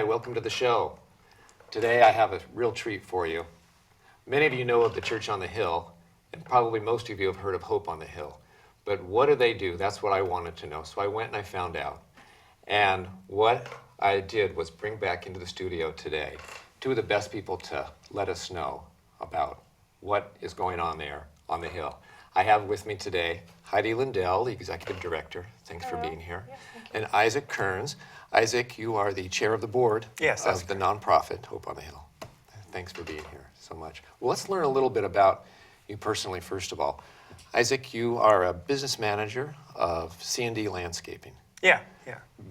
Hi, welcome to the show. Today I have a real treat for you. Many of you know of the Church on the Hill, and probably most of you have heard of Hope on the Hill. But what do they do? That's what I wanted to know. So I went and I found out. And what I did was bring back into the studio today two of the best people to let us know about what is going on there on the Hill. I have with me today Heidi Lindell, the Executive Director. Thanks for being here. Yes, thank you. And Isaac Kerns. Isaac, you are the chair of the board of the nonprofit Hope on the Hill. Thanks for being here so much. Well, let's learn a little bit about you personally, first of all. Isaac, you are a business manager of C&D Landscaping. Yeah.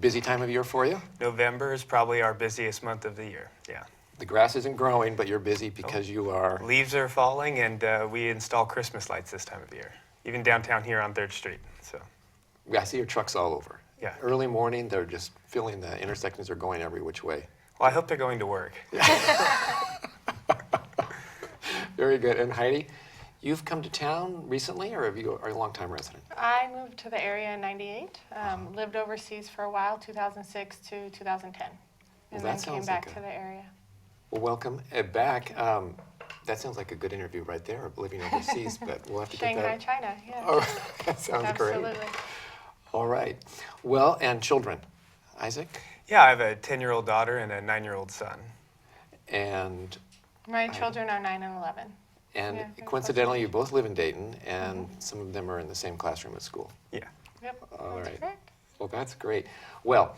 Busy time of year for you? November is probably our busiest month of the year, yeah. The grass isn't growing, but you're busy because you are... Leaves are falling, and we install Christmas lights this time of year, even downtown here on 3rd Street, so. I see your trucks all over. Yeah. Early morning, they're just filling the intersections, are going every which way. Well, I hope they're going to work. Very good. And Heidi, you've come to town recently, or are you a long-time resident? I moved to the area in '98, lived overseas for a while, 2006 to 2010, and then came back to the area. Well, welcome back. That sounds like a good interview right there, living overseas, but we'll have to get that. Shanghai, China, yeah. Oh, that sounds great. Absolutely. All right. Well, and children. Isaac? Yeah, I have a 10-year-old daughter and a 9-year-old son. And My children are 9 and 11. and Yeah, coincidentally, you both live in Dayton, and some of them are in the same classroom at school. Yeah. Yep, All that's right. correct. Well, that's great. Well,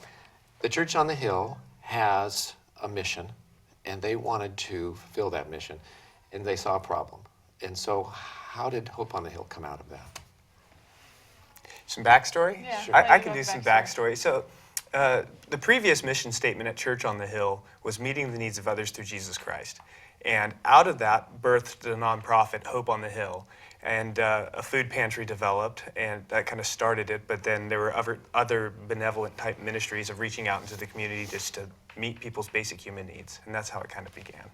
the Church on the Hill has a mission, and they wanted to fulfill that mission, and they saw a problem. And so how did Hope on the Hill come out of that? Some backstory? Yeah, Sure. I go can do with some backstory. So the previous mission statement at Church on the Hill was meeting the needs of others through Jesus Christ. And out of that birthed the nonprofit Hope on the Hill. And a food pantry developed, and that kind of started it. But then there were other benevolent type ministries of reaching out into the community just to meet people's basic human needs. And that's how it kind of began.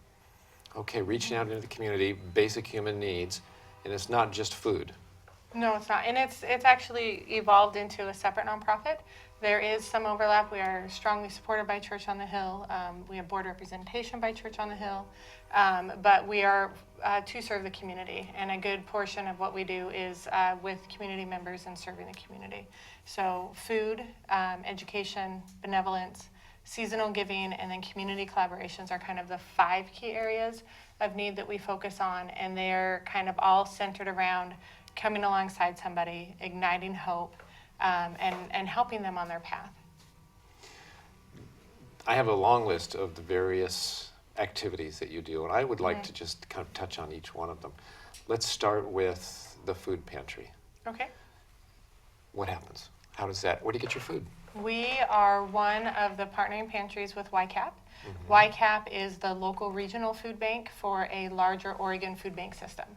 Okay, reaching out into the community, basic human needs, and it's not just food. No, it's not. And it's actually evolved into a separate nonprofit. There is some overlap. We are strongly supported by Church on the Hill. We have board representation by Church on the Hill. But we are to serve the community. And a good portion of what we do is with community members and serving the community. So food, education, benevolence, seasonal giving, and then community collaborations are kind of the 5 key areas of need that we focus on. And they're kind of all centered around coming alongside somebody, igniting hope, and helping them on their path. I have a long list of the various activities that you do, and I would like to just kind of touch on each one of them. Let's start with the food pantry. Okay. What happens? How does that, where do you get your food? We are one of the partnering pantries with YCAP. YCAP is the local regional food bank for a larger Oregon food bank system.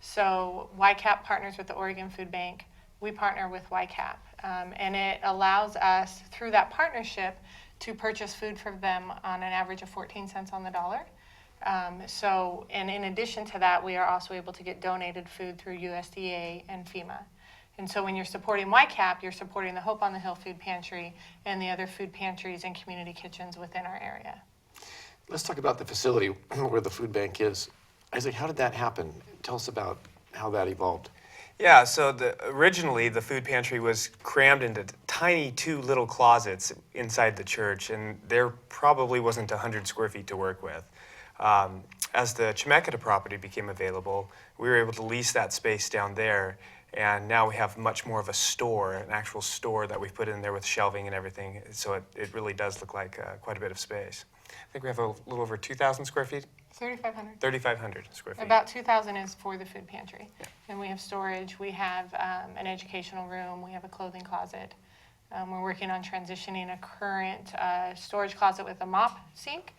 So YCAP partners with the Oregon Food Bank. We partner with YCAP. And it allows us, through that partnership, to purchase food for them on an average of 14 cents on the dollar. And in addition to that, we are also able to get donated food through USDA and FEMA. And so when you're supporting YCAP, you're supporting the Hope on the Hill Food Pantry and the other food pantries and community kitchens within our area. Let's talk about the facility where the food bank is. Isaac, how did that happen? Tell us about how that evolved. Yeah, so originally the food pantry was crammed into tiny 2 little closets inside the church, and there probably wasn't 100 square feet to work with. As the Chemeketa property became available, we were able to lease that space down there, and now we have much more of a store, an actual store that we've put in there with shelving and everything, so it really does look like quite a bit of space. I think we have a little over 2,000 square feet. 3,500. 3,500 square feet. About 2,000 is for the food pantry. Yeah. And we have storage, we have an educational room, we have a clothing closet. We're working on transitioning a current storage closet with a mop sink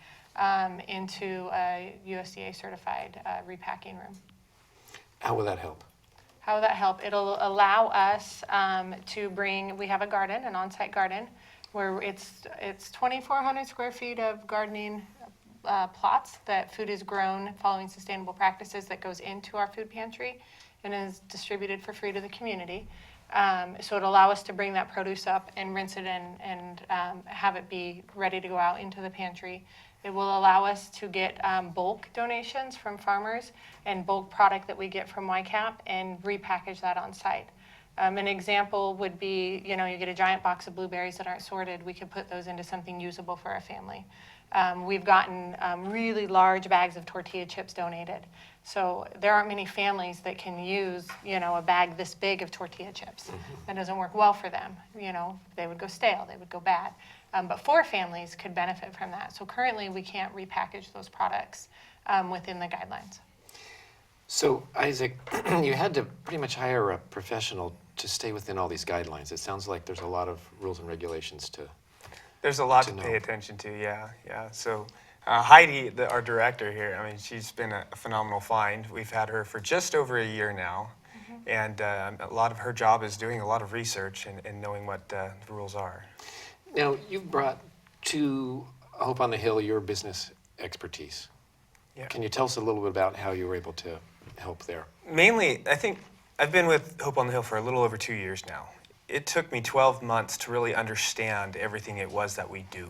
into a USDA certified repacking room. How will that help? How will that help? It'll allow us to bring, we have a garden, an on-site garden, where it's 2,400 square feet of gardening plots that food is grown following sustainable practices that goes into our food pantry and is distributed for free to the community. So it'll allow us to bring that produce up and rinse it and have it be ready to go out into the pantry. It will allow us to get bulk donations from farmers and bulk product that we get from YCAP and repackage that on site. An example would be, you get a giant box of blueberries that aren't sorted. We could put those into something usable for a family. We've gotten really large bags of tortilla chips donated. So there aren't many families that can use, a bag this big of tortilla chips. That doesn't work well for them. They would go stale, they would go bad. But 4 families could benefit from that. So currently we can't repackage those products within the guidelines. So Isaac, you had to pretty much hire a professional to stay within all these guidelines. It sounds like there's a lot of rules and regulations to. There's a lot to pay attention to, yeah. So Heidi, our director here, she's been a phenomenal find. We've had her for just over a year now, and a lot of her job is doing a lot of research and knowing what the rules are. Now, you've brought to Hope on the Hill your business expertise. Yeah. Can you tell us a little bit about how you were able to help there? Mainly, I think I've been with Hope on the Hill for a little over 2 years now. It took me 12 months to really understand everything it was that we do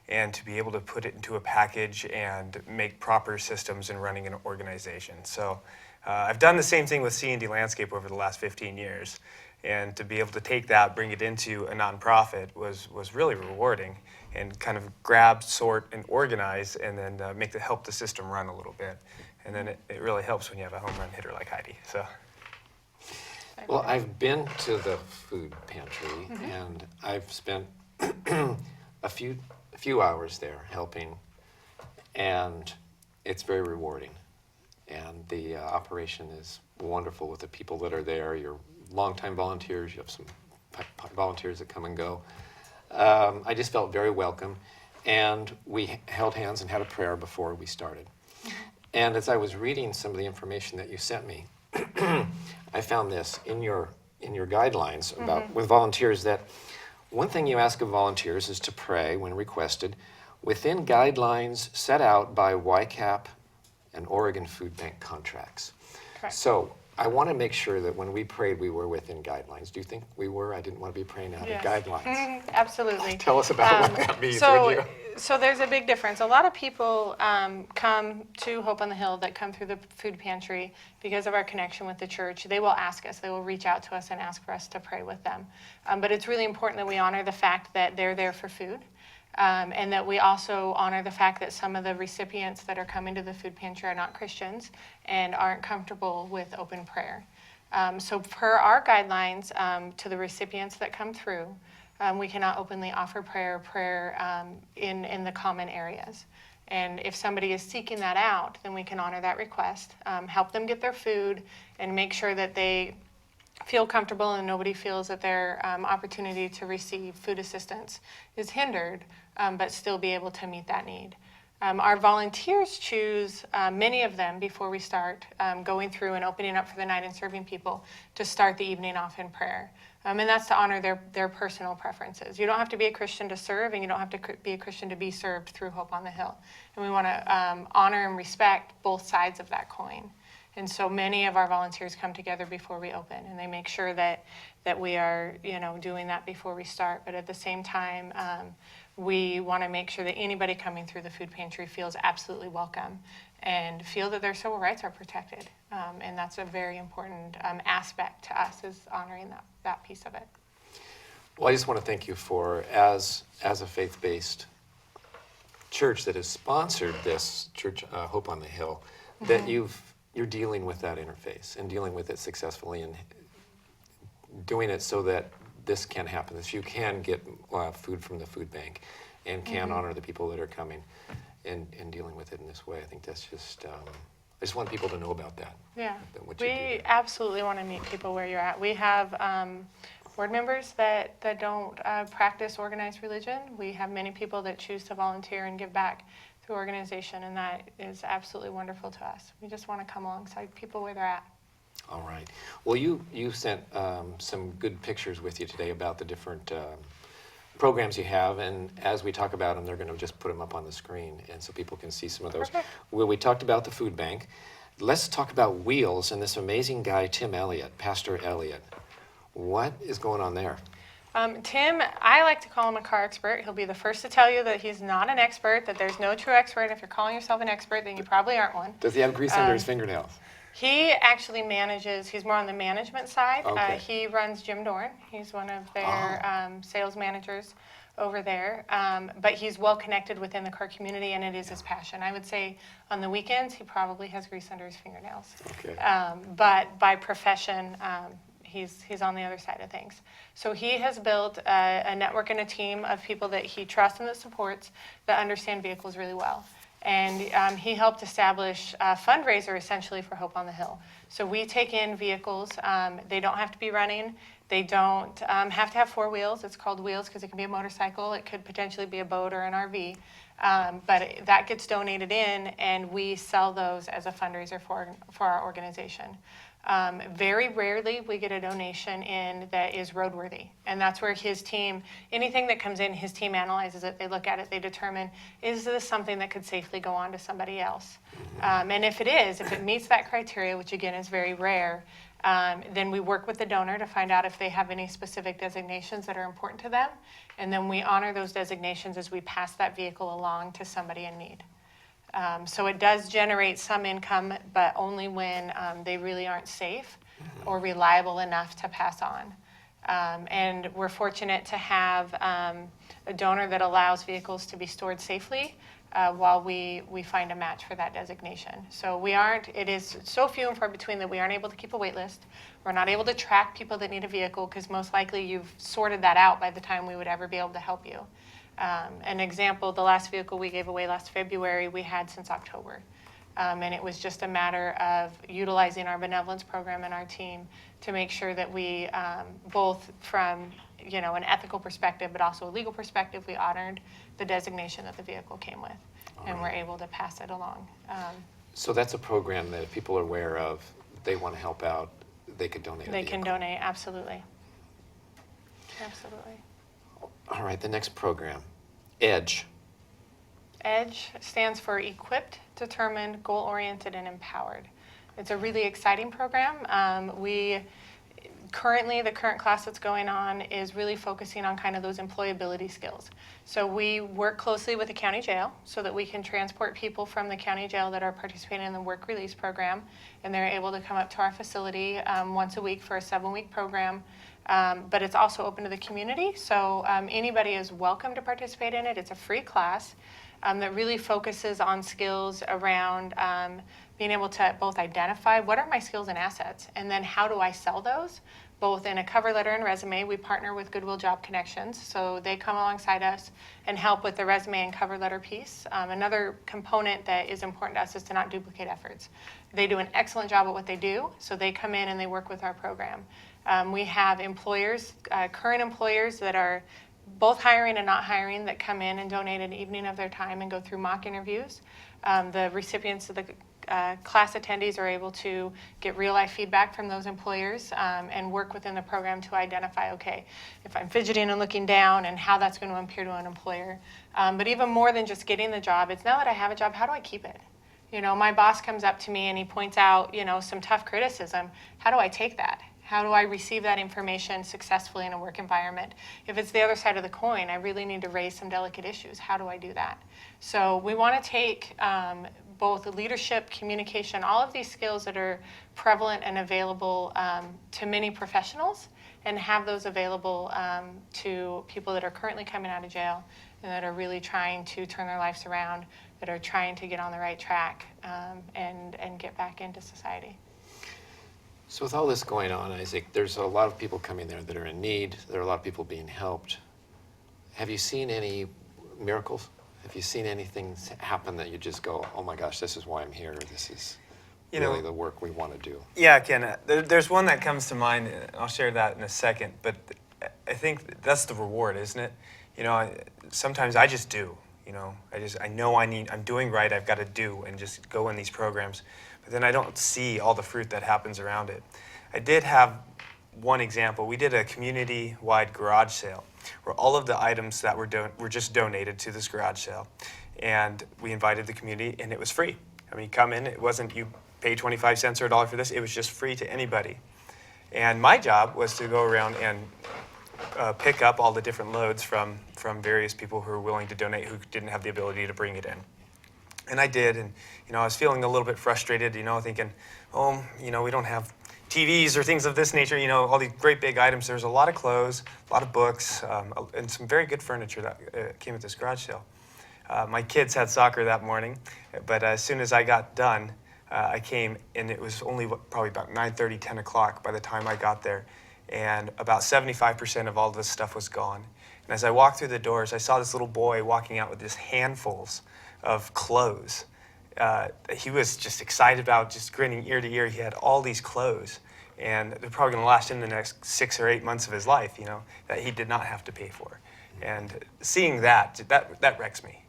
and to be able to put it into a package and make proper systems in running an organization. So I've done the same thing with C&D Landscape over the last 15 years. And to be able to take that, bring it into a nonprofit was really rewarding, and kind of grab, sort, and organize, and then help the system run a little bit. And then it really helps when you have a home run hitter like Heidi. So. Well, I've been to the food pantry, and I've spent a few hours there helping, and it's very rewarding. And the operation is wonderful with the people that are there. You're longtime volunteers. You have some volunteers that come and go. I just felt very welcome, and we held hands and had a prayer before we started. And as I was reading some of the information that you sent me, I found this in your guidelines about with volunteers, that one thing you ask of volunteers is to pray when requested within guidelines set out by YCAP and Oregon Food Bank contracts. Correct. So I want to make sure that when we prayed, we were within guidelines. Do you think we were? I didn't want to be praying out of guidelines. Absolutely. Tell us about what that means, would you? So there's a big difference. A lot of people come to Hope on the Hill that come through the food pantry because of our connection with the church. They will ask us. They will reach out to us and ask for us to pray with them. But it's really important that we honor the fact that they're there for food. And that we also honor the fact that some of the recipients that are coming to the food pantry are not Christians and aren't comfortable with open prayer. So per our guidelines, to the recipients that come through, we cannot openly offer prayer in the common areas. And if somebody is seeking that out, then we can honor that request, help them get their food, and make sure that they feel comfortable and nobody feels that their opportunity to receive food assistance is hindered, but still be able to meet that need. Our volunteers choose, many of them, before we start going through and opening up for the night and serving people, to start the evening off in prayer. And that's to honor their personal preferences. You don't have to be a Christian to serve, and you don't have to be a Christian to be served through Hope on the Hill. And we want to honor and respect both sides of that coin. And so many of our volunteers come together before we open, and they make sure that we are, doing that before we start. But at the same time, we want to make sure that anybody coming through the food pantry feels absolutely welcome and feel that their civil rights are protected. And that's a very important aspect to us, is honoring that piece of it. Well, I just want to thank you for, as a faith-based church that has sponsored this church, Hope on the Hill, that you're dealing with that interface and dealing with it successfully and doing it so that this can happen, that you can get food from the food bank and can honor the people that are coming and dealing with it in this way. I think that's just, I just want people to know about that. Yeah, what you we do. absolutely want to meet people where you're at. We have board members that don't practice organized religion. We have many people that choose to volunteer and give back through organization, and that is absolutely wonderful to us. We just want to come alongside people where they're at. All right. Well, you sent some good pictures with you today about the different programs you have, and as we talk about them, they're going to just put them up on the screen, and so people can see some of those. Perfect. Well, we talked about the food bank. Let's talk about Wheels and this amazing guy, Tim Elliott, Pastor Elliott. What is going on there? Tim, I like to call him a car expert. He'll be the first to tell you that he's not an expert, that there's no true expert. If you're calling yourself an expert, then you probably aren't one. Does he have grease under his fingernails? He actually manages, he's more on the management side. Okay. He runs Jim Dorn. He's one of their sales managers over there. But he's well connected within the car community, and it is his passion. I would say on the weekends, he probably has grease under his fingernails. Okay. But by profession, he's on the other side of things. So he has built a network and a team of people that he trusts and that supports that understand vehicles really well. And he helped establish a fundraiser essentially for Hope on the Hill. So we take in vehicles. They don't have to be running. They don't have to have four wheels. It's called wheels because it can be a motorcycle. It could potentially be a boat or an RV. But that gets donated in, and we sell those as a fundraiser for our organization. Very rarely we get a donation in that is roadworthy, and that's where his team, anything that comes in, his team analyzes it, they look at it, they determine, is this something that could safely go on to somebody else? And if it is, if it meets that criteria, which again is very rare, then we work with the donor to find out if they have any specific designations that are important to them, and then we honor those designations as we pass that vehicle along to somebody in need. So it does generate some income, but only when they really aren't safe or reliable enough to pass on. And we're fortunate to have a donor that allows vehicles to be stored safely while we find a match for that designation. So it is so few and far between that we aren't able to keep a wait list. We're not able to track people that need a vehicle because most likely you've sorted that out by the time we would ever be able to help you. An example, the last vehicle we gave away last February, we had since October. And it was just a matter of utilizing our benevolence program and our team to make sure that we, both from an ethical perspective, but also a legal perspective, we honored the designation that the vehicle came with, and we're able to pass it along. So that's a program that if people are aware of, they want to help out, they could donate a They vehicle. can donate, absolutely. Absolutely. All right, the next program, EDGE. EDGE stands for Equipped, Determined, Goal-Oriented, and Empowered. It's a really exciting program. The current class that's going on is really focusing on kind of those employability skills. So we work closely with the county jail so that we can transport people from the county jail that are participating in the work release program, and they're able to come up to our facility once a week for a 7-week program. But it's also open to the community, so anybody is welcome to participate in it. It's a free class that really focuses on skills around being able to both identify what are my skills and assets, and then how do I sell those, both in a cover letter and resume. We partner with Goodwill Job Connections, so they come alongside us and help with the resume and cover letter piece. Another component that is important to us is to not duplicate efforts. They do an excellent job at what they do, so they come in and they work with our program. We have employers, current employers that are both hiring and not hiring, that come in and donate an evening of their time and go through mock interviews. The recipients of the class attendees are able to get real life feedback from those employers and work within the program to identify, okay, if I'm fidgeting and looking down, and how that's going to appear to an employer. But even more than just getting the job, it's now that I have a job, how do I keep it? My boss comes up to me and he points out, some tough criticism. How do I take that? How do I receive that information successfully in a work environment? If it's the other side of the coin, I really need to raise some delicate issues. How do I do that? So we want to take both leadership, communication, all of these skills that are prevalent and available to many professionals, and have those available to people that are currently coming out of jail and that are really trying to turn their lives around, that are trying to get on the right track and get back into society. So with all this going on, Isaac, there's a lot of people coming there that are in need. There are a lot of people being helped. Have you seen any miracles? Have you seen anything happen that you just go, oh my gosh, this is why I'm here. This is really the work we want to do. Yeah, Ken, there's one that comes to mind. I'll share that in a second, but I think that's the reward, isn't it? Sometimes I just do. I know I'm doing right, I've got to do, and just go in these programs. But then I don't see all the fruit that happens around it. I did have one example. We did a community-wide garage sale where all of the items that were just donated to this garage sale. And we invited the community, and it was free. I mean, come in, it wasn't you pay 25 cents or $1 for this, it was just free to anybody. And my job was to go around and pick up all the different loads from various people who were willing to donate who didn't have the ability to bring it in. And I did, and I was feeling a little bit frustrated, thinking, oh, we don't have TVs or things of this nature, all these great big items. There's a lot of clothes, a lot of books, and some very good furniture that came at this garage sale. My kids had soccer that morning, but as soon as I got done, I came, and it was only probably about 9:30, 10 o'clock by the time I got there, and about 75% of all this stuff was gone. And as I walked through the doors, I saw this little boy walking out with just handfuls of clothes. He was just excited about, just grinning ear to ear. He had all these clothes, and they're probably going to last him the next 6 or 8 months of his life, that he did not have to pay for. And seeing that wrecks me.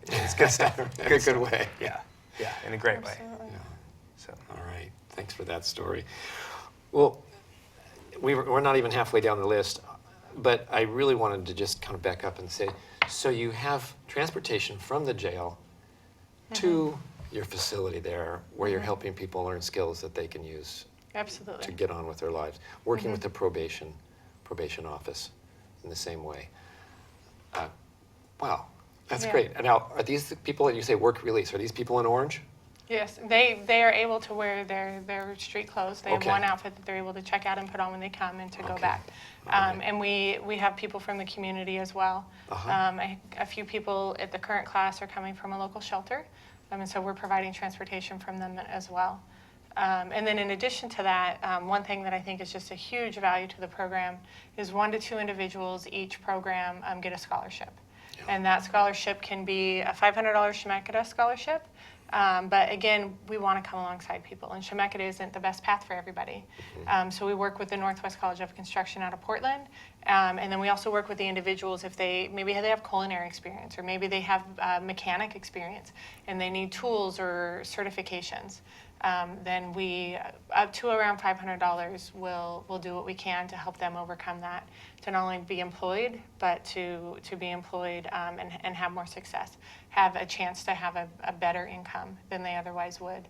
It's good stuff. In a good way. Yeah, in a great way. Absolutely. So. All right, thanks for that story. Well, we're not even halfway down the list, but I really wanted to just kind of back up and say, so you have transportation from the jail to your facility there, where you're helping people learn skills that they can use Absolutely. to get on with their lives, working with the probation office in the same way. Wow, that's Yeah. great. And now, are these the people that you say work release? Are these people in orange? Yes, they are able to wear their street clothes. They Okay. have one outfit that they're able to check out and put on when they come and to go Okay. back. Alright. And we have people from the community as well. A few people at the current class are coming from a local shelter, and so we're providing transportation from them as well. And then in addition to that, one thing that I think is just a huge value to the program is 1 to 2 individuals each program get a scholarship. Yeah. And that scholarship can be a $500 Shemeketa scholarship. But again, we want to come alongside people, and Shemeketa isn't the best path for everybody. So we work with the Northwest College of Construction out of Portland, and then we also work with the individuals if maybe they have culinary experience, or maybe they have mechanic experience, and they need tools or certifications. Then we, up to around $500, will do what we can to help them overcome that, to not only be employed, but to be employed and have more success, have a chance to have a better income than they otherwise would.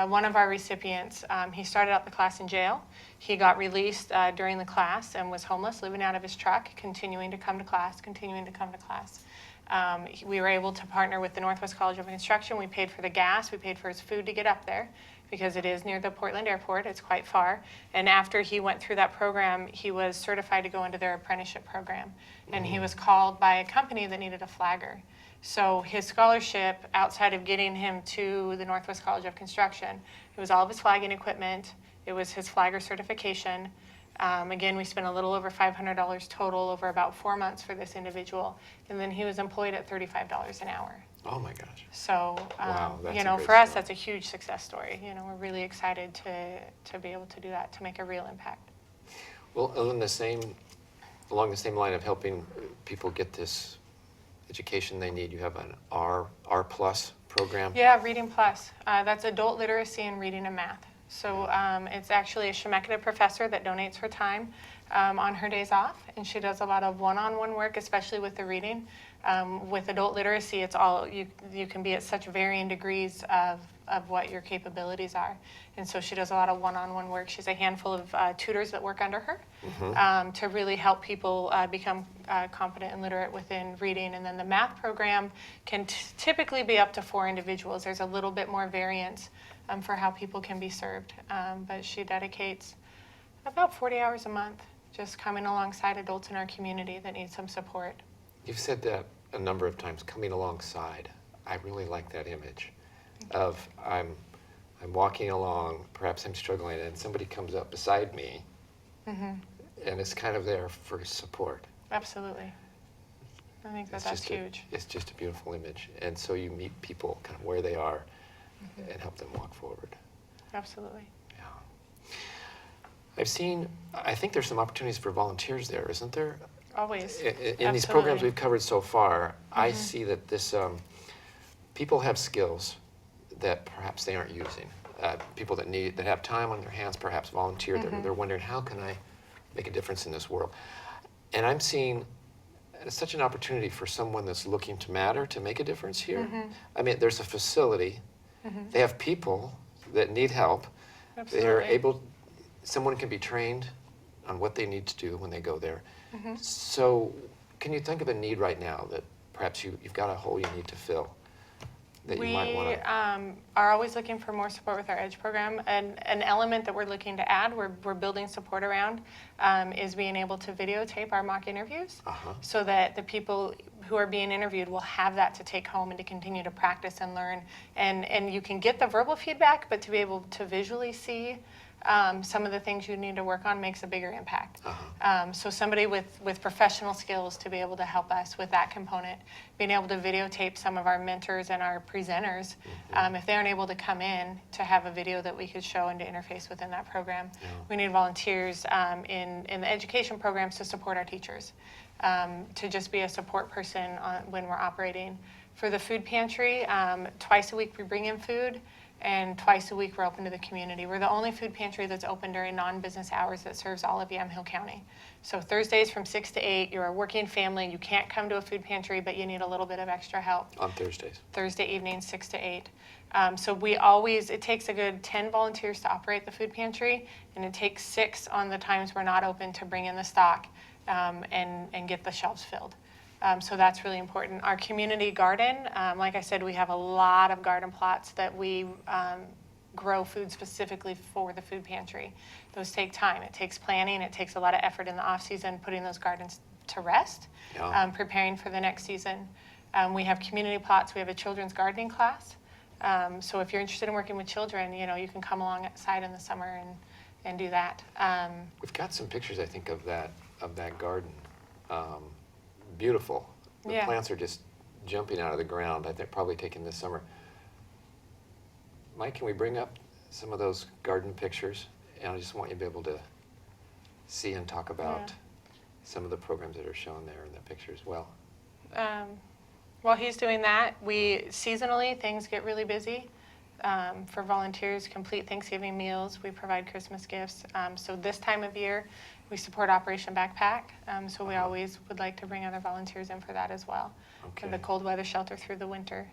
One of our recipients, he started out the class in jail. He got released during the class and was homeless, living out of his truck, continuing to come to class. We were able to partner with the Northwest College of Construction. We paid for the gas. We paid for his food to get up there because it is near the Portland airport. It's quite far. And after he went through that program, he was certified to go into their apprenticeship program. And he was called by a company that needed a flagger. So his scholarship, outside of getting him to the Northwest College of Construction, it was all of his flagging equipment. It was his flagger certification. Again, we spent a little over $500 total over about 4 months for this individual. And then he was employed at $35 an hour. Oh my gosh. So, Wow, that's a great for us, story. that's a huge success story. We're really excited to be able to do that, to make a real impact. Well, along the same line of helping people get this education they need, you have an R Plus program. Yeah, Reading Plus. That's adult literacy and reading and math. So it's actually a Shemeketa professor that donates her time on her days off, and she does a lot of one-on-one work, especially with the reading. With adult literacy, it's all you can be at such varying degrees of what your capabilities are, and so she does a lot of one-on-one work. She's a handful of tutors that work under her to really help people become competent and literate within reading. And then the math program can typically be up to 4 individuals. There's a little bit more variance for how people can be served, but she dedicates about 40 hours a month just coming alongside adults in our community that need some support. You've said that a number of times, coming alongside. I really like that image of I'm walking along, perhaps I'm struggling, and somebody comes up beside me, and it's kind of there for support. Absolutely. I think that's huge. It's just a beautiful image. And so you meet people kind of where they are and help them walk forward. Absolutely. Yeah. I think there's some opportunities for volunteers there, isn't there? Always. In these programs we've covered so far, I see that this people have skills that perhaps they aren't using. People that have time on their hands, perhaps volunteer. They're wondering, how can I make a difference in this world? And I'm seeing it's such an opportunity for someone that's looking to matter to make a difference here. I mean, there's a facility. They have people that need help. Absolutely. They're able. someone can be trained on what they need to do when they go there. So can you think of a need right now that perhaps you've got a hole you need to fill that you might want We to? are always looking for more support with our EDGE program. And an element that we're looking to add, we're building support around, is being able to videotape our mock interviews so that the people who are being interviewed will have that to take home and to continue to practice and learn. And you can get the verbal feedback, but to be able to visually see some of the things you need to work on makes a bigger impact. So somebody with professional skills to be able to help us with that component, being able to videotape some of our mentors and our presenters, if they aren't able to come in, to have a video that we could show and to interface within that program. We need volunteers in the education programs to support our teachers, to just be a support person when we're operating. For the food pantry, twice a week we bring in food, and twice a week we're open to the community. We're the only food pantry that's open during non-business hours that serves all of Yamhill County. So Thursdays from 6 to 8, you're a working family, you can't come to a food pantry, but you need a little bit of extra help. On Thursdays. Thursday evening, 6 to 8. So it takes a good 10 volunteers to operate the food pantry, and it takes 6 on the times we're not open to bring in the stock and get the shelves filled. So that's really important. Our community garden, like I said, we have a lot of garden plots that we grow food specifically for the food pantry. Those take time. It takes planning. It takes a lot of effort in the off season, putting those gardens to rest, preparing for the next season. We have community plots. We have a children's gardening class. So if you're interested in working with children, you can come alongside in the summer and do that. We've got some pictures, I think, of that garden. Beautiful. The plants are just jumping out of the ground. I think probably taken this summer. Mike, can we bring up some of those garden pictures? And I just want you to be able to see and talk about some of the programs that are shown there in the picture as well. While he's doing that, seasonally, things get really busy. For volunteers, complete Thanksgiving meals. We provide Christmas gifts. So this time of year, we support Operation Backpack. So we always would like to bring other volunteers in for that as well. Okay. For the cold weather shelter through the winter.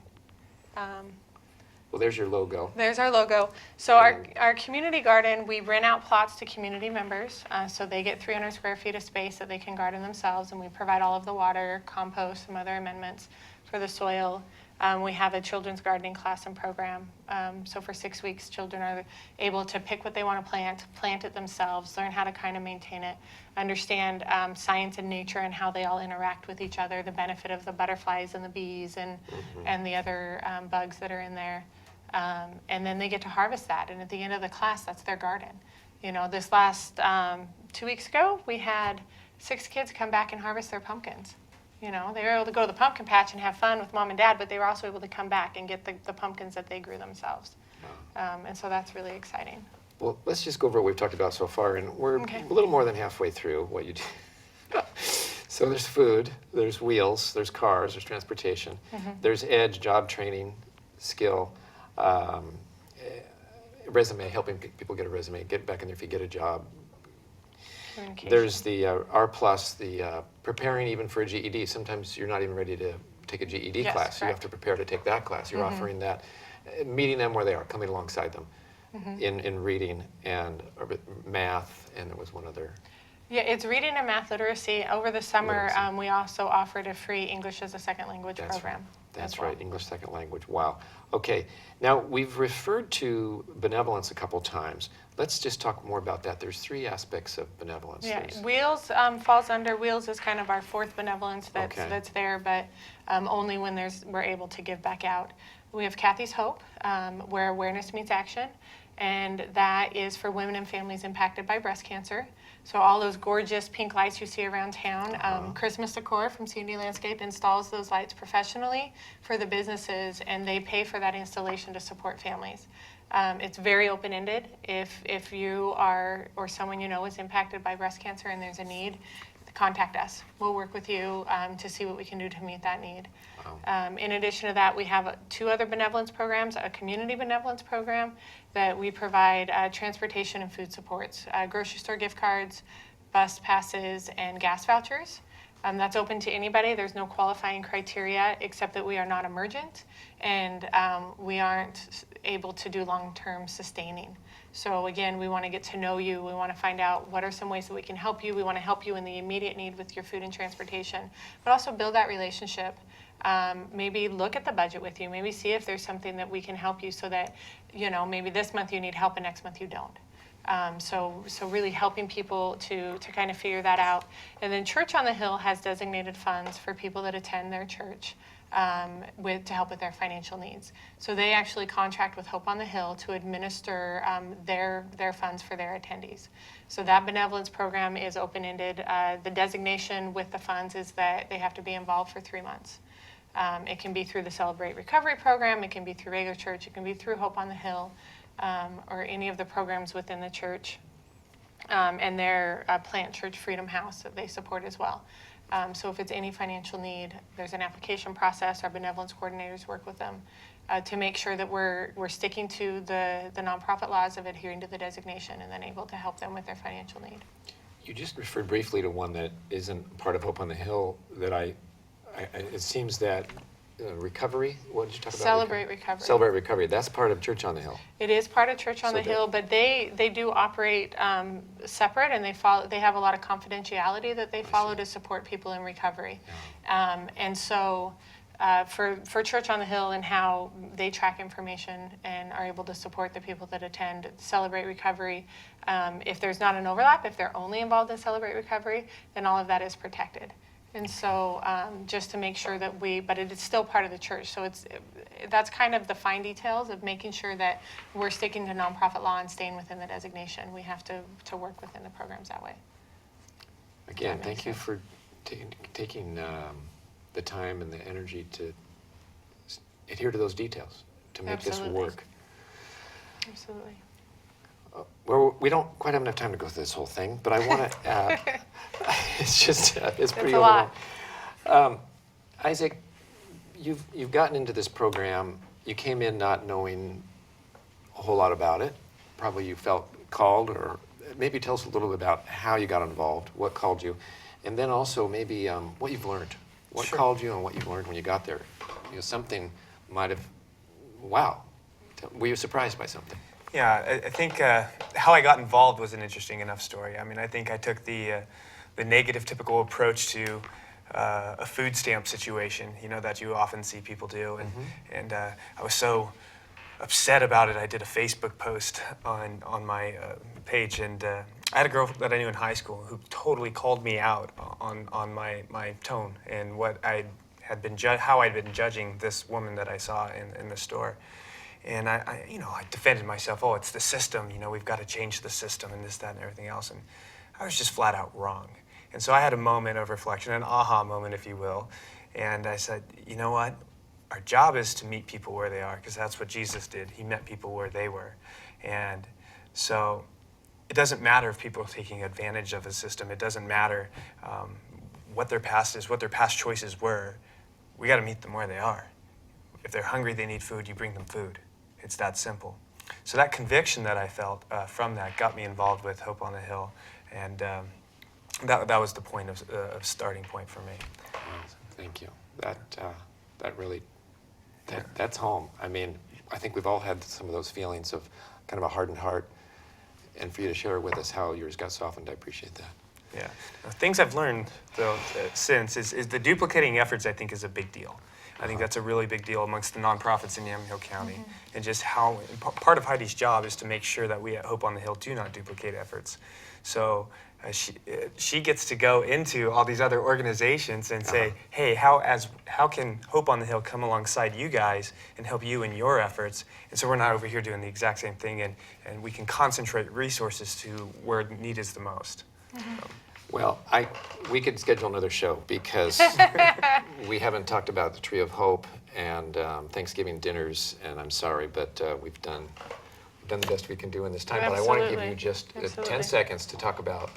Well, there's your logo. There's our logo. So our community garden, we rent out plots to community members. So they get 300 square feet of space that they can garden themselves, and we provide all of the water, compost, some other amendments for the soil. We have a children's gardening class and program. So for 6 weeks, children are able to pick what they want to plant it themselves, learn how to kind of maintain it, understand science and nature and how they all interact with each other, the benefit of the butterflies and the bees and the other bugs that are in there. And then they get to harvest that. And at the end of the class, that's their garden. This last 2 weeks ago, we had 6 kids come back and harvest their pumpkins. They were able to go to the pumpkin patch and have fun with mom and dad, but they were also able to come back and get the pumpkins that they grew themselves. And so that's really exciting. Well, let's just go over what we've talked about so far, and we're a little more than halfway through what you do. So there's food, there's wheels, there's cars, there's transportation, there's EDGE, job training, skill, resume, helping people get a resume, get back in there if you get a job. There's the R+, the preparing even for a GED. Sometimes you're not even ready to take a GED class. Correct. You have to prepare to take that class. You're offering that, meeting them where they are, coming alongside them in reading and math, and there was one other. Yeah, it's reading and math literacy. Over the summer, we also offered a free English as a second language program. That's right, English second language. Wow. Okay, now we've referred to benevolence a couple times. Let's just talk more about that. There's 3 aspects of benevolence. Yeah, Wheels falls under. Wheels is kind of our 4th benevolence that's there, but only when we're able to give back out. We have Kathy's Hope, where awareness meets action, and that is for women and families impacted by breast cancer. So all those gorgeous pink lights you see around town, Christmas Decor from C&D Landscape installs those lights professionally for the businesses, and they pay for that installation to support families. It's very open-ended. If you are, or someone you know is impacted by breast cancer and there's a need, contact us. We'll work with you to see what we can do to meet that need. Wow. In addition to that, we have 2 other benevolence programs, a community benevolence program that we provide transportation and food supports, grocery store gift cards, bus passes, and gas vouchers. That's open to anybody. There's no qualifying criteria except that we are not emergent and we aren't able to do long-term sustaining. So again, we want to get to know you. We want to find out what are some ways that we can help you. We want to help you in the immediate need with your food and transportation, but also build that relationship. Maybe look at the budget with you. Maybe see if there's something that we can help you so that, maybe this month you need help and next month you don't. So really helping people to kind of figure that out. And then Church on the Hill has designated funds for people that attend their church to help with their financial needs. So they actually contract with Hope on the Hill to administer their funds for their attendees. So that benevolence program is open-ended. The designation with the funds is that they have to be involved for 3 months. It can be through the Celebrate Recovery program, it can be through regular church, it can be through Hope on the Hill, or any of the programs within the church, and their Plant Church Freedom House that they support as well. So if it's any financial need, there's an application process. Our benevolence coordinators work with them to make sure that we're sticking to the nonprofit laws of adhering to the designation and then able to help them with their financial need. You just referred briefly to one that isn't part of Hope on the Hill that it seems that recovery, what did you talk about? Celebrate Recovery. Celebrate Recovery, that's part of Church on the Hill. It is part of Church on the Hill, but they do operate separate, and they have a lot of confidentiality that they follow to support people in recovery. Yeah. And so for Church on the Hill and how they track information and are able to support the people that attend Celebrate Recovery, if there's not an overlap, if they're only involved in Celebrate Recovery, then all of that is protected. And so just to make sure that but it is still part of the church. So that's kind of the fine details of making sure that we're sticking to nonprofit law and staying within the designation. We have to work within the programs that way. Again, thank you for taking the time and the energy to adhere to those details, to make Absolutely. this work. Absolutely. Well, we don't quite have enough time to go through this whole thing, but I want to, it's pretty a lot. Isaac, you've gotten into this program. You came in not knowing a whole lot about it. Probably you felt called, or maybe tell us a little bit about how you got involved, what called you, and then also maybe what you've learned. What Sure. called you and what you've learned when you got there. Something might have, wow, were you surprised by something? Yeah, I think how I got involved was an interesting enough story. I mean, I think I took the negative, typical approach to a food stamp situation, that you often see people do, and I was so upset about it. I did a Facebook post on my page, and I had a girl that I knew in high school who totally called me out on my tone and what I had been how I'd been judging this woman that I saw in the store. And I defended myself. Oh, it's the system. We've got to change the system and this, that, and everything else. And I was just flat out wrong. And so I had a moment of reflection, an aha moment, if you will. And I said, you know what? Our job is to meet people where they are, because that's what Jesus did. He met people where they were. And so it doesn't matter if people are taking advantage of the system. It doesn't matter what their past is, what their past choices were. We got to meet them where they are. If they're hungry, they need food, you bring them food. It's that simple. So that conviction that I felt from that got me involved with Hope on the Hill, and that was the point of starting point for me. Thank you. That really, that's home. I mean, I think we've all had some of those feelings of kind of a hardened heart, and for you to share with us how yours got softened, I appreciate that. Yeah. Things I've learned, though, since is the duplicating efforts, I think, is a big deal. I think that's a really big deal amongst the nonprofits in Yamhill County, and just how part of Heidi's job is to make sure that we at Hope on the Hill do not duplicate efforts. So she gets to go into all these other organizations and say, hey, how can Hope on the Hill come alongside you guys and help you in your efforts? And so we're not over here doing the exact same thing, and we can concentrate resources to where need is the most. Well, we could schedule another show because we haven't talked about the Tree of Hope and Thanksgiving dinners, and I'm sorry, but we've done the best we can do in this time. But I want to give you just 10 seconds to talk about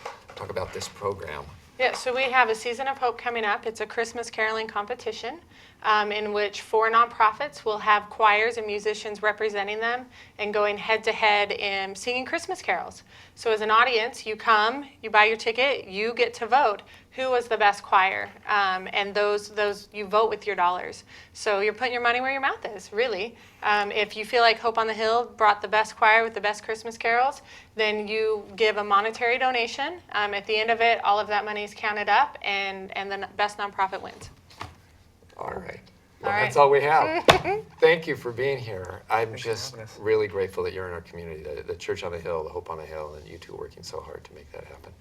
this program. Yeah, so we have a Season of Hope coming up. It's a Christmas caroling competition in which 4 nonprofits will have choirs and musicians representing them and going head-to-head in singing Christmas carols. So as an audience, you come, you buy your ticket, you get to vote who was the best choir, and those you vote with your dollars. So you're putting your money where your mouth is, really. If you feel like Hope on the Hill brought the best choir with the best Christmas carols, then you give a monetary donation. At the end of it, all of that money is counted up, and the best nonprofit wins. All right. Well, All right. that's all we have. Thank you for being here. I'm Thanks for just having us. really grateful that you're in our community, the Church on the Hill, the Hope on the Hill, and you two are working so hard to make that happen.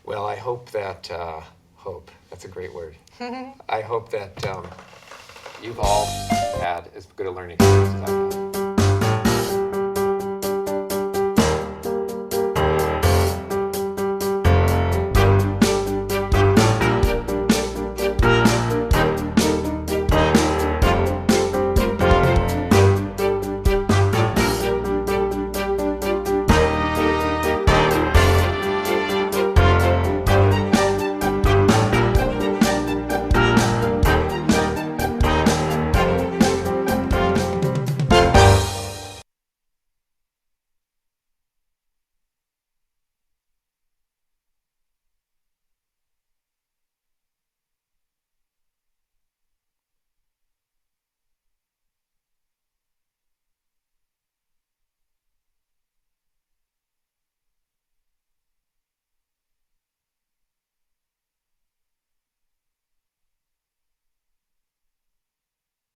Well, I hope that, hope, that's a great word. I hope that you've all had as good a learning experience as I've had.